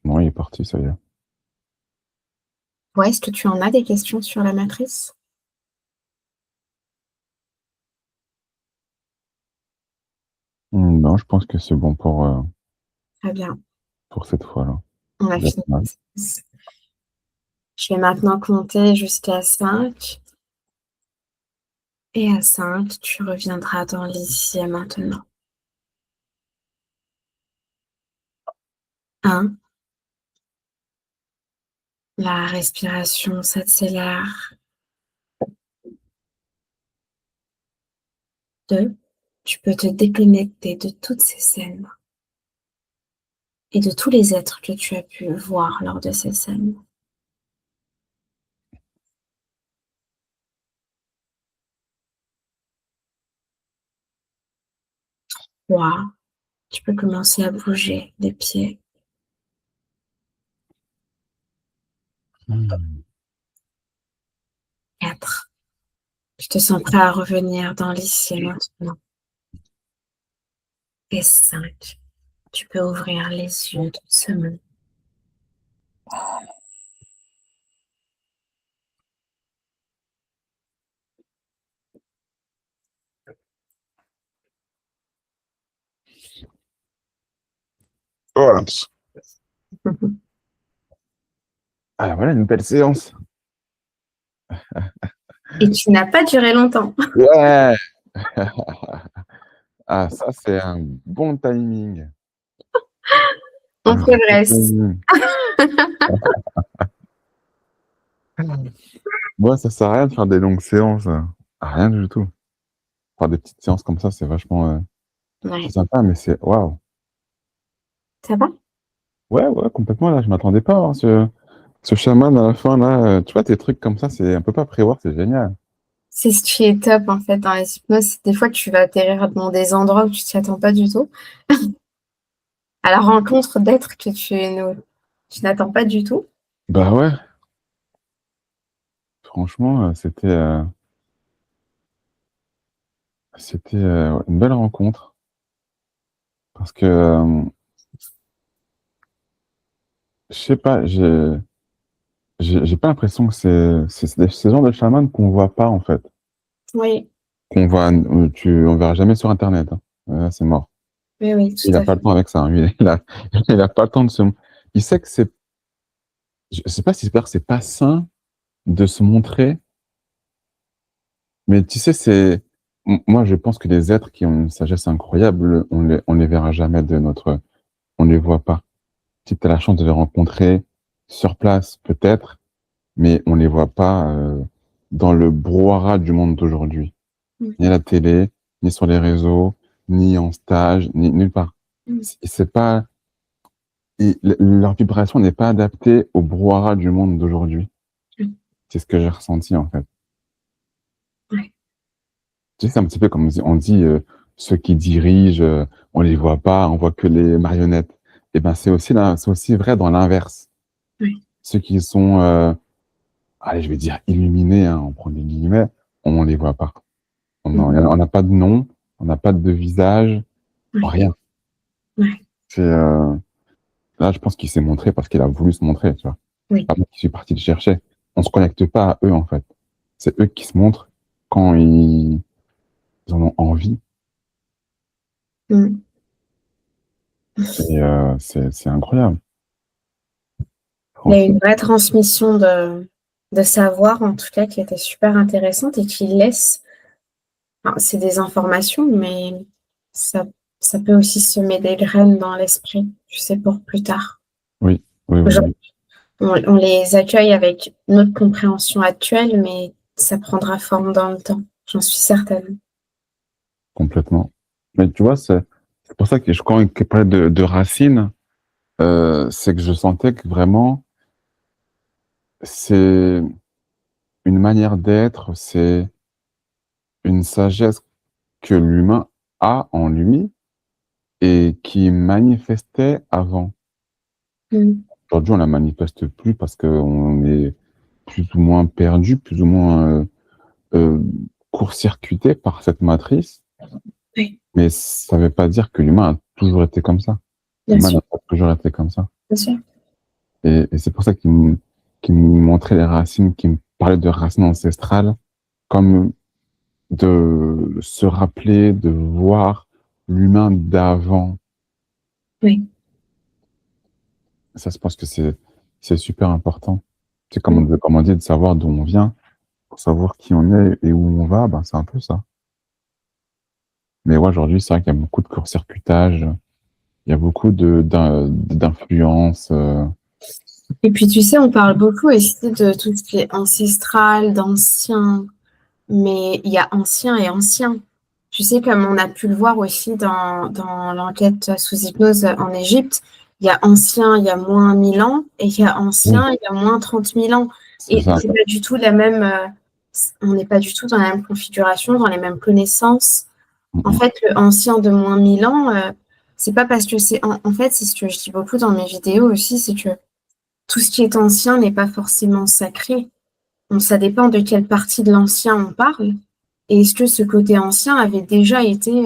Non, il est parti, ça y est. Ouais, est-ce que tu en as des questions sur la matrice? Non, je pense que c'est bon Très bien. pour cette fois-là. On a Déjà fini. pas mal. Je vais maintenant compter jusqu'à 5. Et à 5, tu reviendras dans l'ici et maintenant. 1, la respiration s'accélère. 2, tu peux te déconnecter de toutes ces scènes et de tous les êtres que tu as pu voir lors de ces scènes. 3, tu peux commencer à bouger les pieds. Hmm. 4, tu te sens prêt à revenir dans l'ici et maintenant. Et 5, tu peux ouvrir les yeux doucement. Voilà. Ah, voilà une belle séance. Et tu n'as pas duré longtemps. Ouais! Ah, ça, c'est un bon timing. On Un bon progresse. timing. Moi, ça sert à rien de faire des longues séances. Rien du tout. Faire des petites séances comme ça, c'est vachement c'est Ouais. sympa, mais c'est waouh. Ça va? Ouais, ouais, complètement. Là, je m'attendais pas à voir ce chaman à la fin. Là, tu vois, tes trucs comme ça, on peut pas prévoir, c'est génial. C'est ce qui est top en fait dans les hypnoses, c'est des fois que tu vas atterrir dans des endroits où tu t'y attends pas du tout, à la rencontre d'êtres que tu n'attends pas du tout. Bah ouais, franchement, c'était une belle rencontre. Parce que, je sais pas, j'ai pas l'impression que c'est ces genres de chamans qu'on voit pas, en fait. Oui, On verra jamais sur Internet, hein. C'est mort. oui, oui, Il tout a à pas le fait. temps avec ça, hein. Il a pas le temps de se. Il sait que je sais pas si c'est pas sain de se montrer, mais tu sais, moi, je pense que les êtres qui ont une sagesse incroyable, on les verra jamais on les voit pas. Si tu as la chance de les rencontrer sur place, peut-être, mais on les voit pas, dans le brouhaha du monde d'aujourd'hui. Ni à Mhm. la télé, ni sur les réseaux, ni en stage, ni nulle part. Mhm. C'est pas, leur vibration n'est pas adaptée au brouhaha du monde d'aujourd'hui. Mhm. C'est ce que j'ai ressenti, en fait. Ouais. Tu sais, c'est un petit peu comme on dit, ceux qui dirigent, on les voit pas, on voit que les marionnettes. Et ben, c'est aussi vrai dans l'inverse. Oui. Ceux qui sont, allez, je vais dire illuminés, hein, on prend des guillemets, on les voit pas. Mmh. On n'a pas de nom, on n'a pas de visage, Oui. rien. Ouais. C'est, là, je pense qu'il s'est montré parce qu'il a voulu se montrer, tu vois. C'est Oui. pas moi qui suis parti le chercher. On se connecte pas à eux, en fait. C'est eux qui se montrent quand ils en ont envie. Mmh. Et c'est incroyable, Il y a franchement. une vraie transmission de savoir, en tout cas, qui était super intéressante et qui laisse, enfin, c'est des informations, mais ça ça peut aussi semer des graines dans l'esprit, tu sais, pour plus tard. Oui, oui, oui, Aujourd'hui, oui, on les accueille avec notre compréhension actuelle, mais ça prendra forme dans le temps, j'en suis certaine. complètement. Mais tu vois, c'est pour ça que quand il parlait de racines, c'est que je sentais que vraiment, c'est une manière d'être, c'est une sagesse que l'humain a en lui et qui manifestait avant. Mmh. Aujourd'hui, on la manifeste plus parce qu'on est plus ou moins perdu, plus ou moins euh, court-circuité par cette matrice. Oui, Mais ça ne veut pas dire que l'humain a toujours été comme ça. bien L'humain sûr, n'a pas toujours été comme ça. bien sûr. Et c'est pour ça qu'il me montrait les racines, qu'il me parlait de racines ancestrales, comme de se rappeler, de voir l'humain d'avant. Oui. Ça, je pense que c'est super important. C'est Mmh. comme on dit, de savoir d'où on vient, pour savoir qui on est et où on va, ben, c'est un peu ça. Mais ouais, aujourd'hui, c'est vrai qu'il y a beaucoup de court-circuitage, il y a beaucoup d'influences. Et puis, tu sais, on parle beaucoup aussi de tout ce qui est ancestral, d'ancien, mais il y a ancien et ancien. Tu sais, comme on a pu le voir aussi dans l'enquête sous hypnose en Égypte, il y a ancien, il y a moins 1000 ans, et il y a Oui, ancien, il y a moins 30 000 ans. c'est Et ça. c'est pas du tout la même, on n'est pas du tout dans la même configuration, dans les mêmes connaissances. Mm, En mm. fait, le ancien de moins 1000 ans, c'est pas parce que en fait, c'est ce que je dis beaucoup dans mes vidéos aussi, c'est que tout ce qui est ancien n'est pas forcément sacré. Donc, ça dépend de quelle partie de l'ancien on parle. Et est-ce que ce côté ancien avait déjà été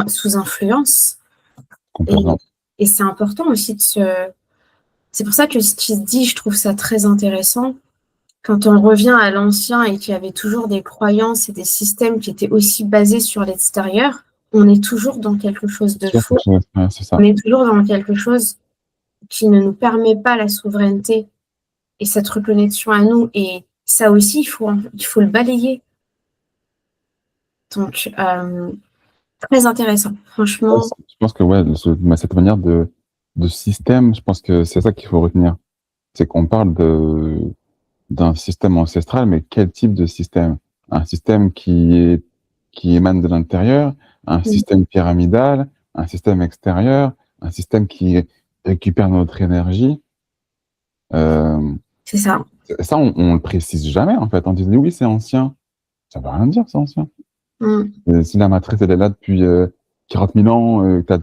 sous influence? Et, Complètement. et c'est important aussi de se... C'est pour ça que ce qui se dit, je trouve ça très intéressant. Quand on revient à l'ancien et qu'il y avait toujours des croyances et des systèmes qui étaient aussi basés sur l'extérieur, on est toujours dans quelque chose de Sûr que faux. c'est On ça. est toujours dans quelque chose qui ne nous permet pas la souveraineté et cette reconnexion à nous. Et ça aussi, il faut le balayer. Donc, très intéressant. Ouais, Franchement, je pense que ouais, cette manière de système, je pense que c'est ça qu'il faut retenir. C'est qu'on parle d'un système ancestral, mais quel type de système? Un système qui émane de l'intérieur, un mm, système pyramidal, un système extérieur, un système qui récupère notre énergie. Euh, c'est ça. Ça, on le précise jamais, en fait. On dit oui, c'est ancien. Ça veut rien dire, c'est ancien. Mm, Si la matrice, elle est là depuis 40 000 ans, ta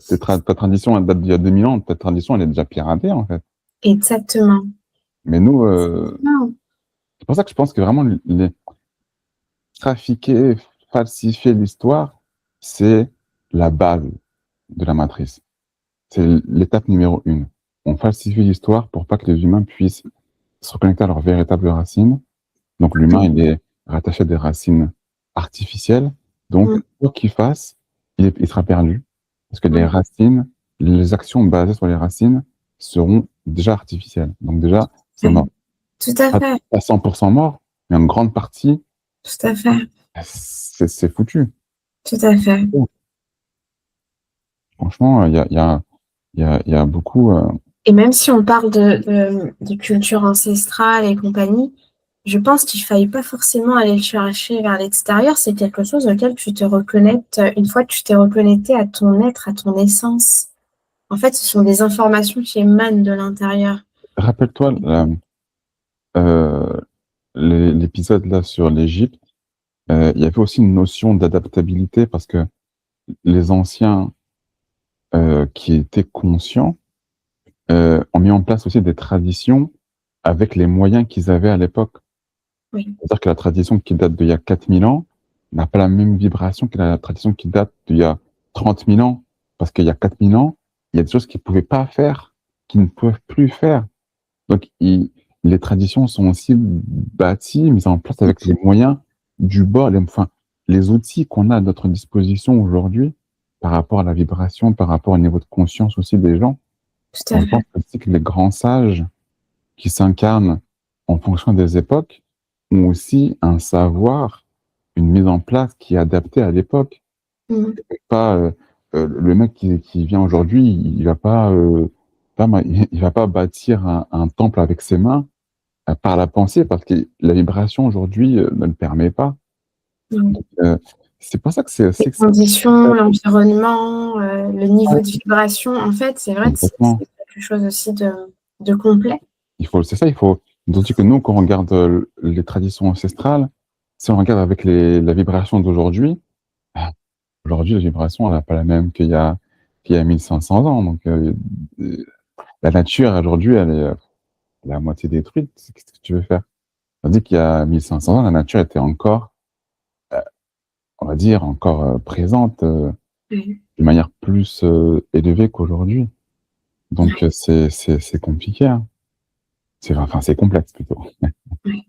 tradition, elle date d'il y a 2000 ans, ta tradition, elle est déjà piratée, en fait. exactement. Mais nous, Non. c'est pour ça que je pense que vraiment, trafiquer, falsifier l'histoire, c'est la base de la matrice. C'est l'étape numéro une. On falsifie l'histoire pour pas que les humains puissent se reconnecter à leurs véritables racines. Donc l'humain, il est rattaché à des racines artificielles. Donc, Mm, quoi qu'il fasse, il sera perdu. Parce que les mm, racines, les actions basées sur les racines seront déjà artificielles. Donc déjà, c'est mm. mort. Tout à Pas, fait. pas 100% mort, mais en grande partie, Tout à fait. c'est foutu. Tout à fait. Franchement, il y a beaucoup. Et même si on parle de culture ancestrale et compagnie, je pense qu'il ne faille pas forcément aller le chercher vers l'extérieur. C'est quelque chose auquel tu te reconnectes une fois que tu t'es reconnecté à ton être, à ton essence. En fait, ce sont des informations qui émanent de l'intérieur. Rappelle-toi euh, l'épisode là sur l'Égypte. Il y avait aussi une notion d'adaptabilité parce que les anciens, qui étaient conscients, ont mis en place aussi des traditions avec les moyens qu'ils avaient à l'époque. Oui, C'est-à-dire que la tradition qui date d'il y a 4000 ans n'a pas la même vibration que la tradition qui date d'il y a 30 000 ans. Parce qu'il y a 4000 ans, il y a des choses qu'ils ne pouvaient pas faire, qu'ils ne peuvent plus faire. Donc, les traditions sont aussi bâties, mises en place avec les moyens du bord, enfin, les outils qu'on a à notre disposition aujourd'hui par rapport à la vibration, par rapport au niveau de conscience aussi des gens. tout à Donc, je fait. pense aussi que les grands sages qui s'incarnent en fonction des époques ont aussi un savoir, une mise en place qui est adaptée à l'époque. Mmh. Pas le mec qui vient aujourd'hui, il va pas, il va pas bâtir un temple avec ses mains par la pensée, parce que la vibration aujourd'hui ne le permet pas. Mmh. Donc, c'est pour ça que c'est Les aussi que c'est conditions, l'environnement, le niveau de vibration, en fait, c'est vrai que c'est complètement. quelque chose aussi de complet. C'est ça, il faut. Tandis que nous, quand on regarde les traditions ancestrales, si on regarde avec la vibration d'aujourd'hui, ah, aujourd'hui, la vibration, elle n'a pas la même qu'il y a 1500 ans. Donc, la nature, aujourd'hui, elle est à moitié détruite. Qu'est-ce que tu veux faire? Tandis qu'il y a 1500 ans, la nature était encore, euh, on va dire, encore présente Mmh. d'une manière plus élevée qu'aujourd'hui. Donc, Ouais, c'est compliqué, hein. Enfin, c'est complexe plutôt. ouais.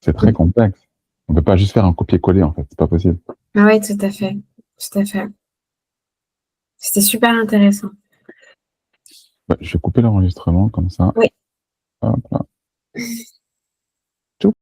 C'est très complexe. On peut pas juste faire un copier-coller, en fait. C'est pas possible. Ah ouais, tout à fait, tout à fait. C'était super intéressant. Bah, je vais couper l'enregistrement comme ça. Oui. Hop là.